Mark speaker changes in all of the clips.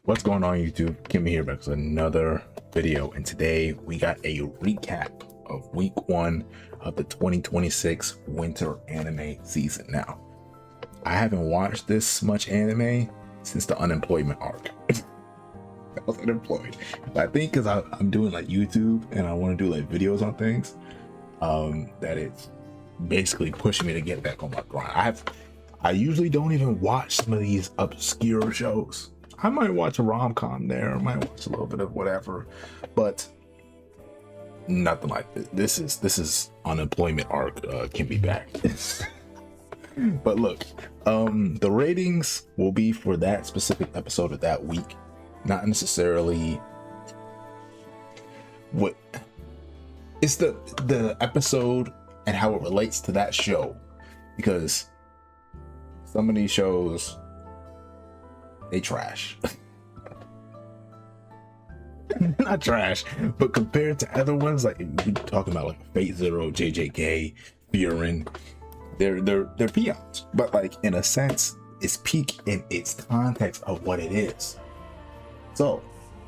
Speaker 1: What's going on, YouTube? Kimmy here back with another video, and today we got a recap of week 1 of the 2026 winter anime season. Now, I haven't watched this much anime since the unemployment arc. I was unemployed, but I think because I'm doing like YouTube and I want to do like videos on things, that it's basically pushing me to get back on my grind. I usually don't even watch some of these obscure shows. I might watch a rom-com there, I might watch a little bit of whatever, but nothing like this. This is unemployment arc can be back. But look, the ratings will be for that specific episode of that week, not necessarily what it's the episode and how it relates to that show, because some of these shows, they trash. Not trash, but compared to other ones, like we talking about like Fate Zero, JJK, Furin, they're peons. But like in a sense, it's peak in its context of what it is. So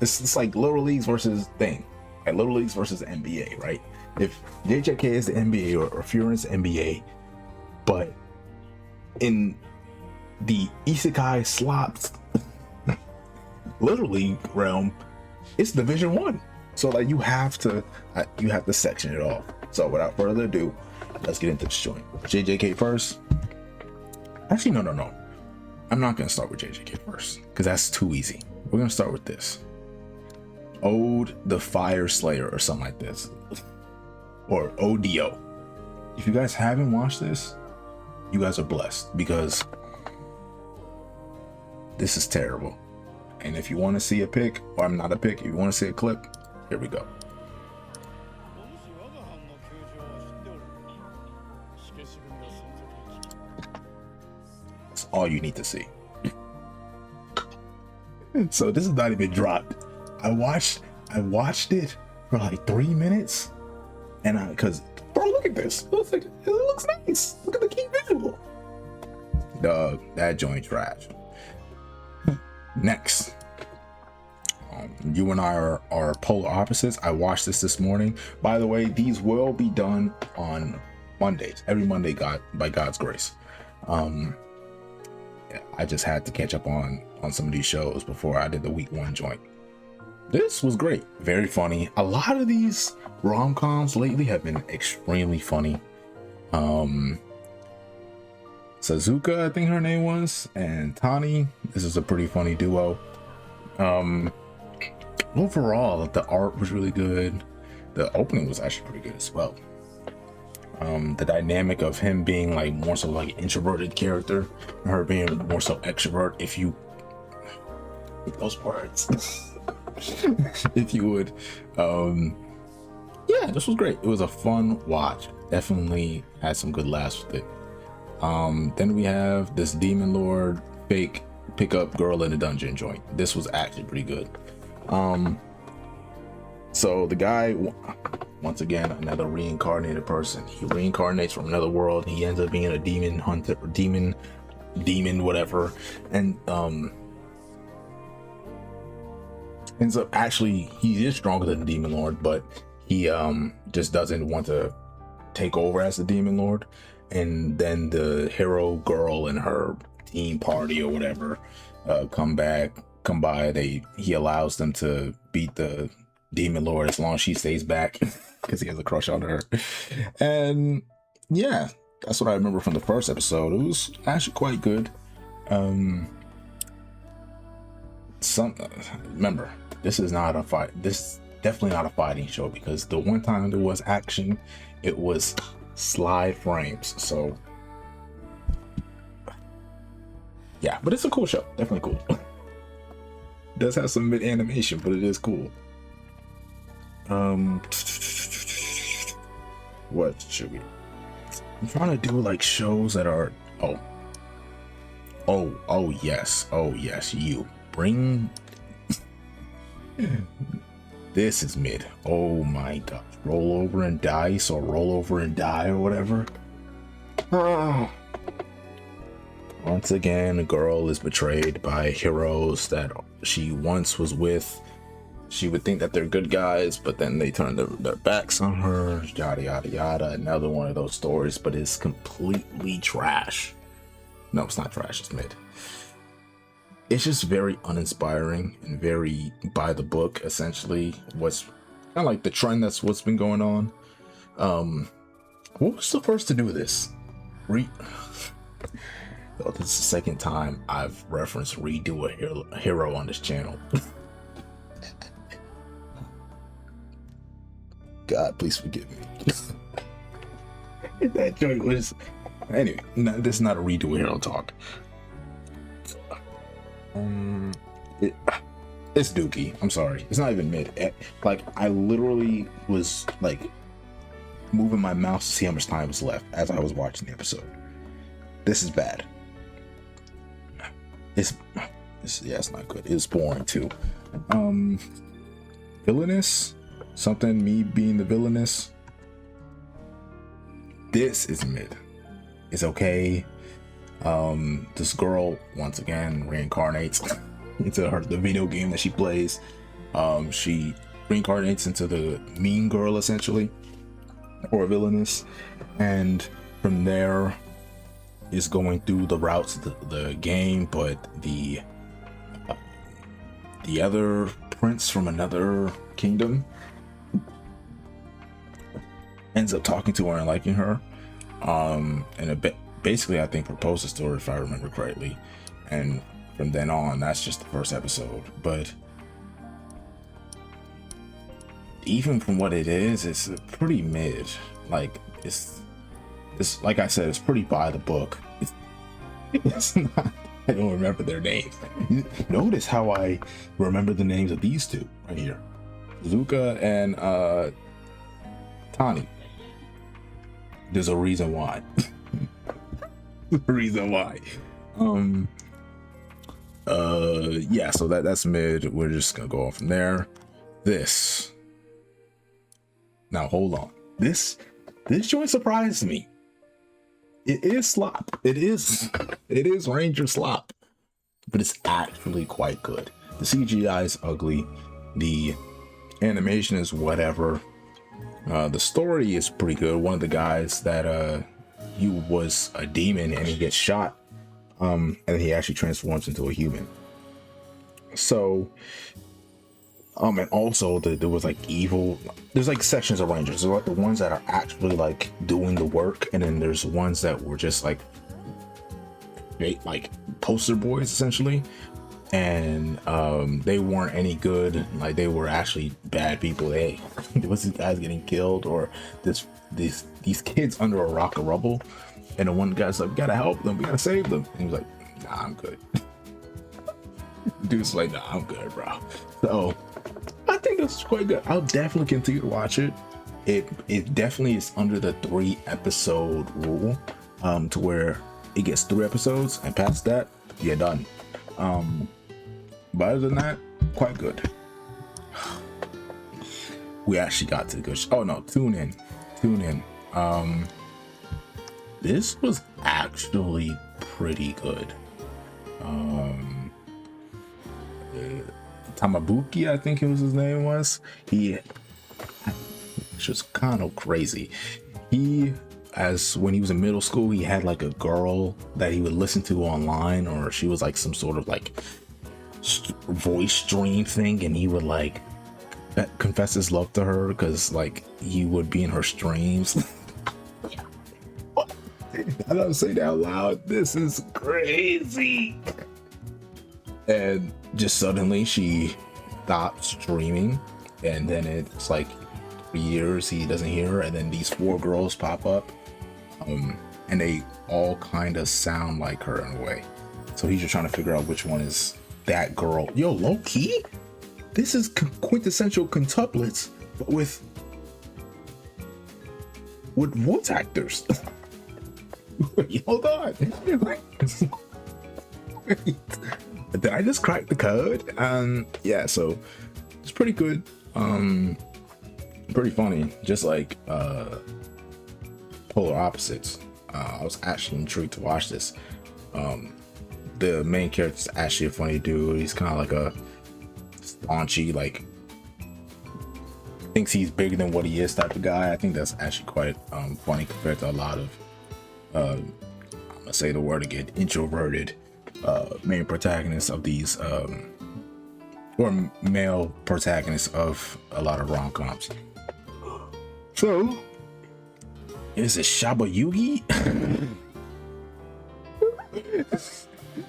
Speaker 1: it's like Little Leagues versus thing, like Little Leagues versus the NBA, right? If JJK is the NBA or Furin is the NBA, but in the isekai slops Little League realm, it's Division 1. So like you have to section it off. So without further ado, let's get into this joint. JJK first. Actually, no. I'm not gonna start with JJK first because that's too easy. We're gonna start with this. Ode the Fire Slayer or something like this, or ODO. If you guys haven't watched this, you guys are blessed, because this is terrible. And if you want to see a pic, or I'm not a pic, if you want to see a clip, here we go. That's all you need to see. So this is not even dropped. I watched it for like 3 minutes, and because bro, look at this. It looks nice. Look at the key visual. Dog, that joint trash. Next, you and I are polar opposites. I watched this morning. By the way, these will be done on Mondays, every Monday, by God's grace. I just had to catch up on some of these shows before I did the week 1 joint. This was great, very funny. A lot of these rom-coms lately have been extremely funny. Suzuka, I think her name was, and Tani. This is a pretty funny duo. Overall, the art was really good. The opening was actually pretty good as well. The dynamic of him being like more so like an introverted character, and her being more so extrovert, if you those words, if you would. Yeah, this was great. It was a fun watch. Definitely had some good laughs with it. Then we have this Demon Lord fake pickup girl in the dungeon joint. This was actually pretty good. So the guy, once again, another reincarnated person. He reincarnates from another world. He ends up being a demon hunter, or demon whatever, and ends up actually, he is stronger than the Demon Lord, but he just doesn't want to take over as the Demon Lord. And then the hero girl and her team party or whatever come by. He allows them to beat the Demon Lord as long as she stays back, because he has a crush on her. And yeah, that's what I remember from the first episode. It was actually quite good. Remember, this is not a fight. This is definitely not a fighting show, because the one time there was action, it was slide frames. So yeah, but it's a cool show. Definitely cool. It does have some mid animation, but it is cool. What should we? I'm trying to do like shows that are oh yes, you bring. This is mid. Oh my god. Roll over and dice, or roll over and die, or whatever. Once again, a girl is betrayed by heroes that she once was with. She would think that they're good guys, but then they turn their backs on her, yada yada yada. Another one of those stories, but it's completely trash. No, it's not trash, it's mid. It's just very uninspiring and very by the book, essentially. What's kind of like the trend, that's what's been going on. What was the first to do this? This is the second time I've referenced Redo a Hero on this channel. God, please forgive me. That joint was... Anyway, no, this is not a Redo a Hero talk. It's Dookie. I'm sorry. It's not even mid. Like, I literally was, like, moving my mouse to see how much time was left as I was watching the episode. This is bad. It's not good. It's boring, too. Villainous? Something, me being the villainous. This is mid. It's okay. This girl once again reincarnates into the video game that she plays. She reincarnates into the mean girl, essentially, or villainous, and from there is going through the routes of the game. But the other prince from another kingdom ends up talking to her and liking her, and a bit basically, I think, proposes to her, if I remember correctly. And from then on, that's just the first episode. But even from what it is, it's pretty mid. Like, it's like I said, it's pretty by the book. It's not. I don't remember their names. Notice how I remember the names of these two right here, Zuka and Tani. There's a reason why. Yeah, so that's mid. We're just gonna go on from there. This, now hold on, this joint surprised me. It is slop. It is Ranger slop, but it's actually quite good. The CGI is ugly, the animation is whatever. The story is pretty good. One of the guys that he was a demon and he gets shot, and he actually transforms into a human. So, and also there was like evil. There's like sections of Rangers. There's like the ones that are actually like doing the work, and then there's ones that were just like poster boys essentially, and they weren't any good. Like, they were actually bad people. There was these guys getting killed, or these kids under a rock of rubble, and the one guy's like, we gotta help them, we gotta save them, and he was like, nah, I'm good. Dude's like, nah, I'm good, bro. So I think this is quite good. I'll definitely continue to watch it. It definitely is under the 3 episode rule, to where it gets 3 episodes, and past that, you're done. But other than that, quite good. We actually got to the good oh no, tune in. This was actually pretty good. Tamabuki, I think it was his name was. He was kind of crazy. When he was in middle school, he had like a girl that he would listen to online, or she was like some sort of like voice stream thing, and he would like confess his love to her because like he would be in her streams. I don't say that out loud. This is crazy. And just suddenly she stopped streaming, and then it's like 3 years he doesn't hear her, and then these 4 girls pop up, and they all kind of sound like her in a way. So he's just trying to figure out which one is that girl. Yo, low key, this is quintessential quintuplets, but with voice actors. Wait, hold on. Did I just crack the code? Yeah, so it's pretty good. Pretty funny. Just like polar opposites. I was actually intrigued to watch this. The main character's actually a funny dude. He's kind of like a staunchy, like thinks he's bigger than what he is type of guy. I think that's actually quite funny compared to a lot of I'm gonna say the word again, introverted main protagonists of these or male protagonists of a lot of rom-coms. So is it Shaba Yugi?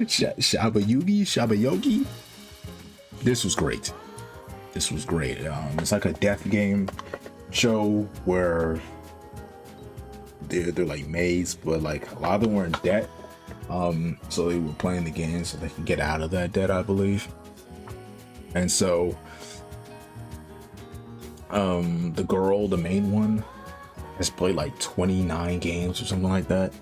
Speaker 1: Shaba Yogi? This was great. It's like a death game show where they're like maids, but like a lot of them were in debt. So they were playing the game so they can get out of that debt, I believe. And so the girl, the main one, has played like 29 games or something like that,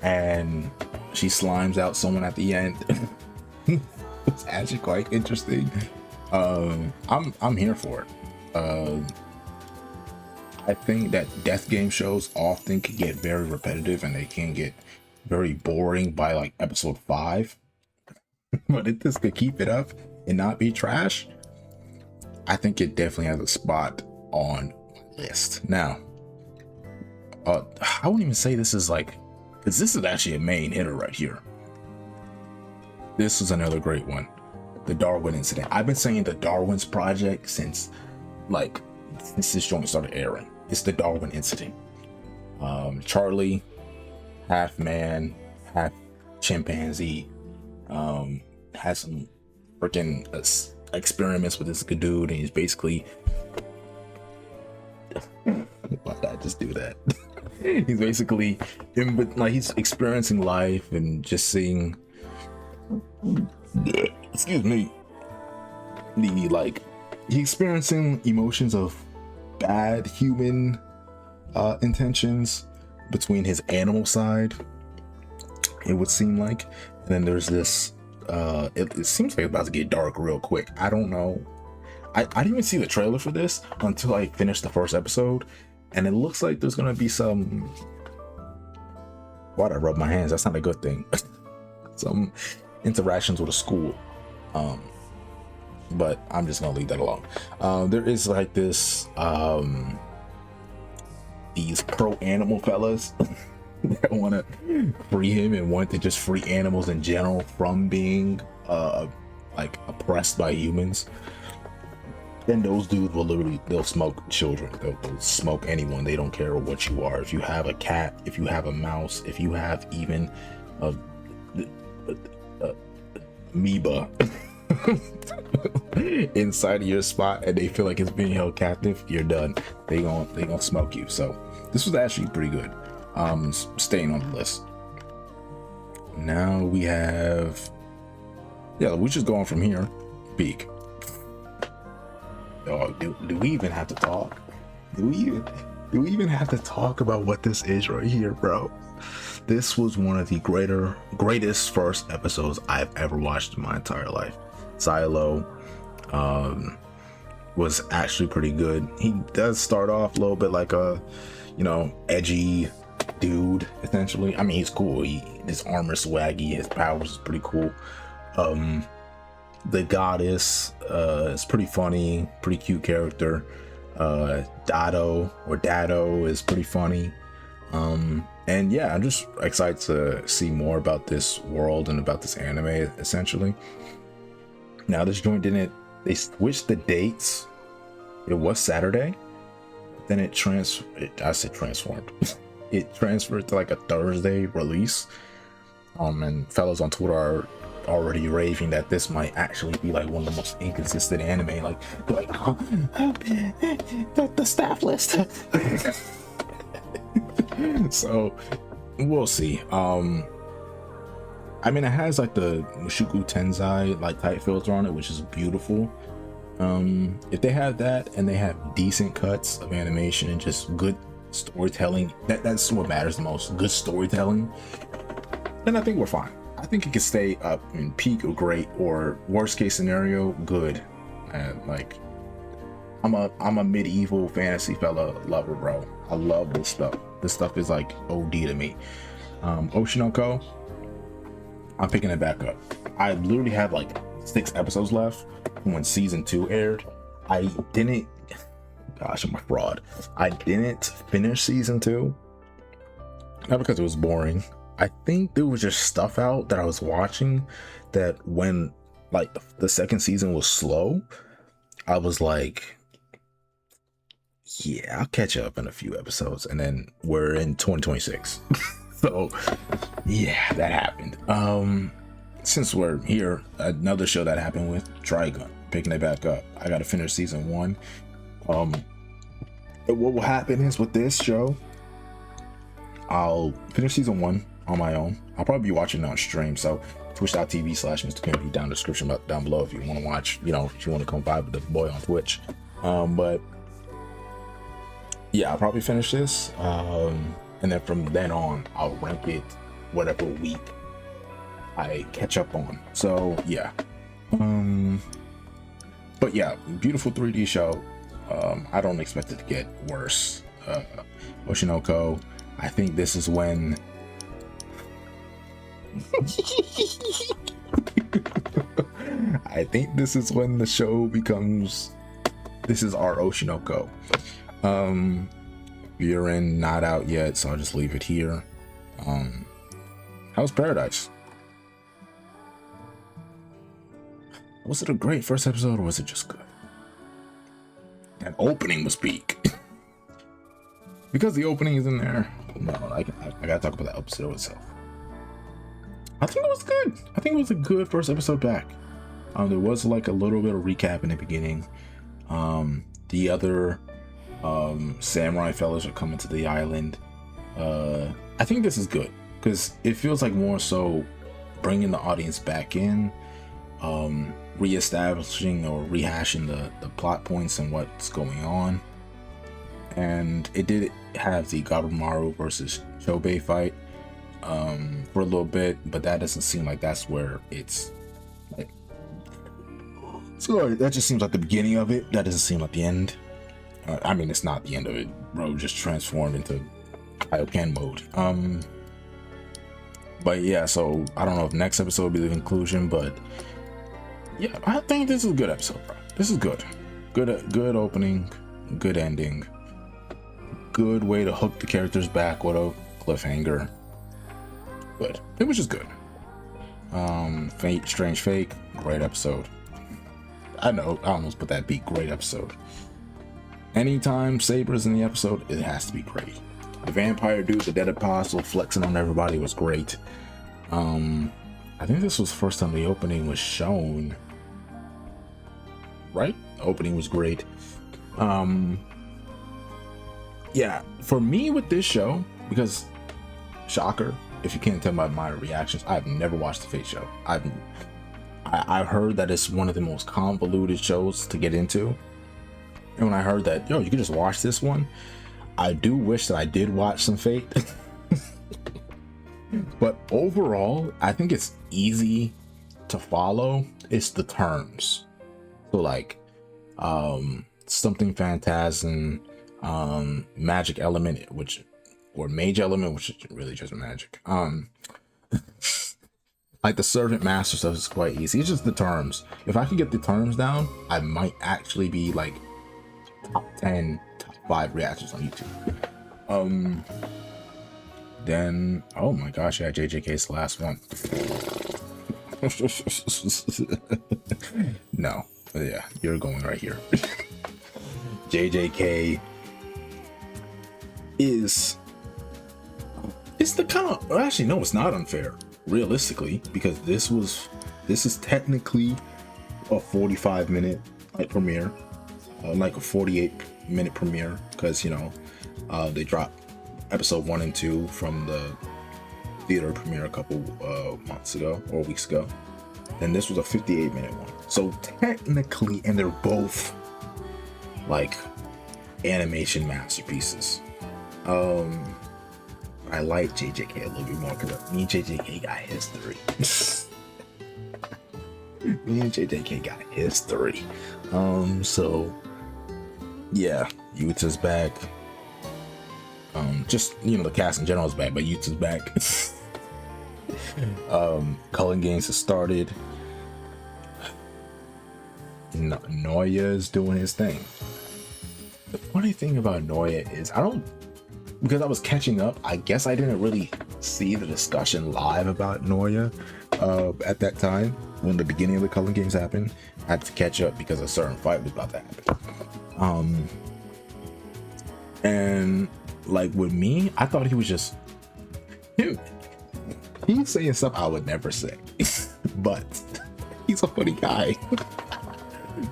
Speaker 1: and she slimes out someone at the end. It's actually quite interesting. I'm here for it. I think that death game shows often can get very repetitive and they can get very boring by like episode 5. But if this could keep it up and not be trash, I think it definitely has a spot on my list. Now, I wouldn't even say this is like, because this is actually a main hitter right here. This is another great one. The Darwin Incident. I've been saying the Darwin's Project since this joint started airing. It's the Darwin Incident. Charlie, half man, half chimpanzee, has some freaking experiments with this good dude, and he's basically why did I just do that? He's basically he's experiencing life and just seeing excuse me, he's experiencing emotions of bad human intentions between his animal side, it would seem like. And then there's this it seems like it's about to get dark real quick. I don't know, I didn't even see the trailer for this until I finished the first episode, and it looks like there's gonna be some, why'd I rub my hands? That's not a good thing. Some interactions with a school, but I'm just gonna leave that alone. There is like this these pro animal fellas that want to free him and want to just free animals in general from being like oppressed by humans. And those dudes will literally, they'll smoke children, they'll smoke anyone. They don't care what you are. If you have a cat, if you have a mouse, if you have even a amoeba inside of your spot and they feel like it's being held captive, you're done. They gonna smoke you. So this was actually pretty good. Staying on the list. Now we have, yeah, we just going from here. Peak. Oh, do we even have to talk? Do we even have to talk about what this is right here, bro? This was one of the greatest first episodes I've ever watched in my entire life. Silo was actually pretty good. He does start off a little bit like a, edgy dude, essentially. I mean, he's cool. His armor swaggy, his powers is pretty cool. The goddess is pretty funny, pretty cute character. Dado is pretty funny. And yeah, I'm just excited to see more about this world and about this anime, essentially. Now, this joint they switched the dates. It was Saturday, then it transformed. It transferred to like a Thursday release. And fellas on Twitter are already raving that this might actually be like one of the most inconsistent anime. Like the staff list. So we'll see. I mean, it has like the Mushoku Tensei like type filter on it, which is beautiful. If they have that and they have decent cuts of animation and just good storytelling, that's what matters the most. Good storytelling, then I think we're fine. I think it can stay up in peak or great, or worst case scenario, good. And like, I'm a medieval fantasy fella lover, bro. I love this stuff. This stuff is like OD to me. Oshinoko, I'm picking it back up. I literally had like 6 episodes left when season 2 aired. I didn't, gosh, I'm a fraud. I didn't finish season 2. Not because it was boring. I think there was just stuff out that I was watching that when like the second season was slow, I was like, yeah, I'll catch up in a few episodes. And then we're in 2026. So yeah, that happened. Since we're here, another show that happened with Trigun, picking it back up. I gotta finish season 1. What will happen is with this show, I'll finish season 1 on my own. I'll probably be watching it on stream, so twitch.tv/MrKimby down description down below if you want to watch, you know, if you want to come by with the boy on Twitch. But yeah, I'll probably finish this. And then from then on, I'll rank it whatever week I catch up on. So yeah. But yeah, beautiful 3D show. I don't expect it to get worse. Oshinoko, I think this is when I think this is when the show becomes, this is our Oshinoko. You're in, not out yet, so I'll just leave it here. How's Paradise? Was it a great first episode or was it just good? That opening was peak. Because the opening is in there. No, I gotta talk about the episode itself. I think it was good. I think it was a good first episode back. There was like a little bit of recap in the beginning. The other samurai fellas are coming to the island. I think this is good because it feels like more so bringing the audience back in, reestablishing or rehashing the plot points and what's going on. And it did have the Garumaru versus Chobei fight for a little bit, but that doesn't seem like that's where it's like. Sorry, that just seems like the beginning of it. That doesn't seem like the end. I mean, it's not the end of it, bro. Just transformed into Kaioken mode. But yeah, so I don't know if next episode will be the conclusion, but yeah, I think this is a good episode, bro. This is good. Good opening, good ending. Good way to hook the characters back with a cliffhanger. Good. It was just good. Fate, Strange Fake, great episode. I know, I almost put that beat, great episode. Anytime Saber's in the episode, it has to be great. The vampire dude, the dead apostle flexing on everybody was great. I think this was the first time the opening was shown. Right? The opening was great. Yeah, for me with this show, because shocker, if you can't tell by my reactions, I've never watched the Fate show. I've heard that it's one of the most convoluted shows to get into. And when I heard that, yo, you can just watch this one, I do wish that I did watch some Fate. But overall, I think it's easy to follow. It's the terms. So like, something phantasm, magic element, or mage element, which is really just magic. Like the servant master stuff is quite easy. It's just the terms. If I could get the terms down, I might actually be like top 10, top 5 reactions on YouTube. Then, oh my gosh, yeah, JJK's the last one. No, but yeah, you're going right here. JJK is, it's the kind of, actually no, it's not unfair realistically, because this is technically a 45-minute like premiere, like a 48-minute premiere, because you know they dropped episode 1 and 2 from the theater premiere a couple months ago or weeks ago, and this was a 58-minute one. So technically, and they're both like animation masterpieces. I like JJK a little bit more because me and JJK got history. Me and JJK got history. So yeah, Yuta's back. Just, you know, the cast in general is back, but Yuta's back. Culling Games has started. Noya is doing his thing. The funny thing about Noya is because I was catching up, I guess I didn't really see the discussion live about Noya at that time when the beginning of the Culling Games happened. I had to catch up because a certain fight was about to happen. And like with me, I thought he was just he's saying stuff I would never say. But he's a funny guy.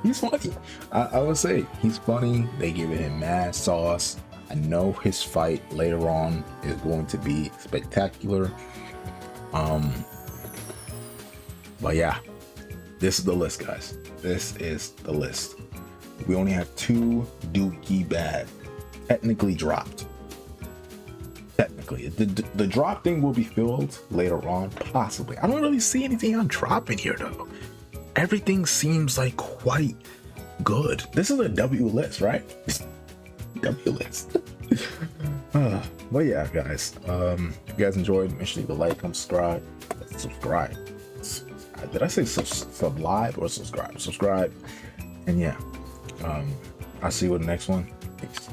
Speaker 1: He's funny. I would say he's funny. They giving him mad sauce. I know his fight later on is going to be spectacular. But yeah, this is the list, guys. This is the list. We only have 2 Dookie Bad technically dropped. Technically, the drop thing will be filled later on, possibly. I don't really see anything on dropping here though. Everything seems like quite good. This is a W list, right? W list. But yeah, guys. If you guys enjoyed, make sure you leave a like, subscribe. Did I say sublive or subscribe? Subscribe. And yeah, I'll see you with the next one. Peace.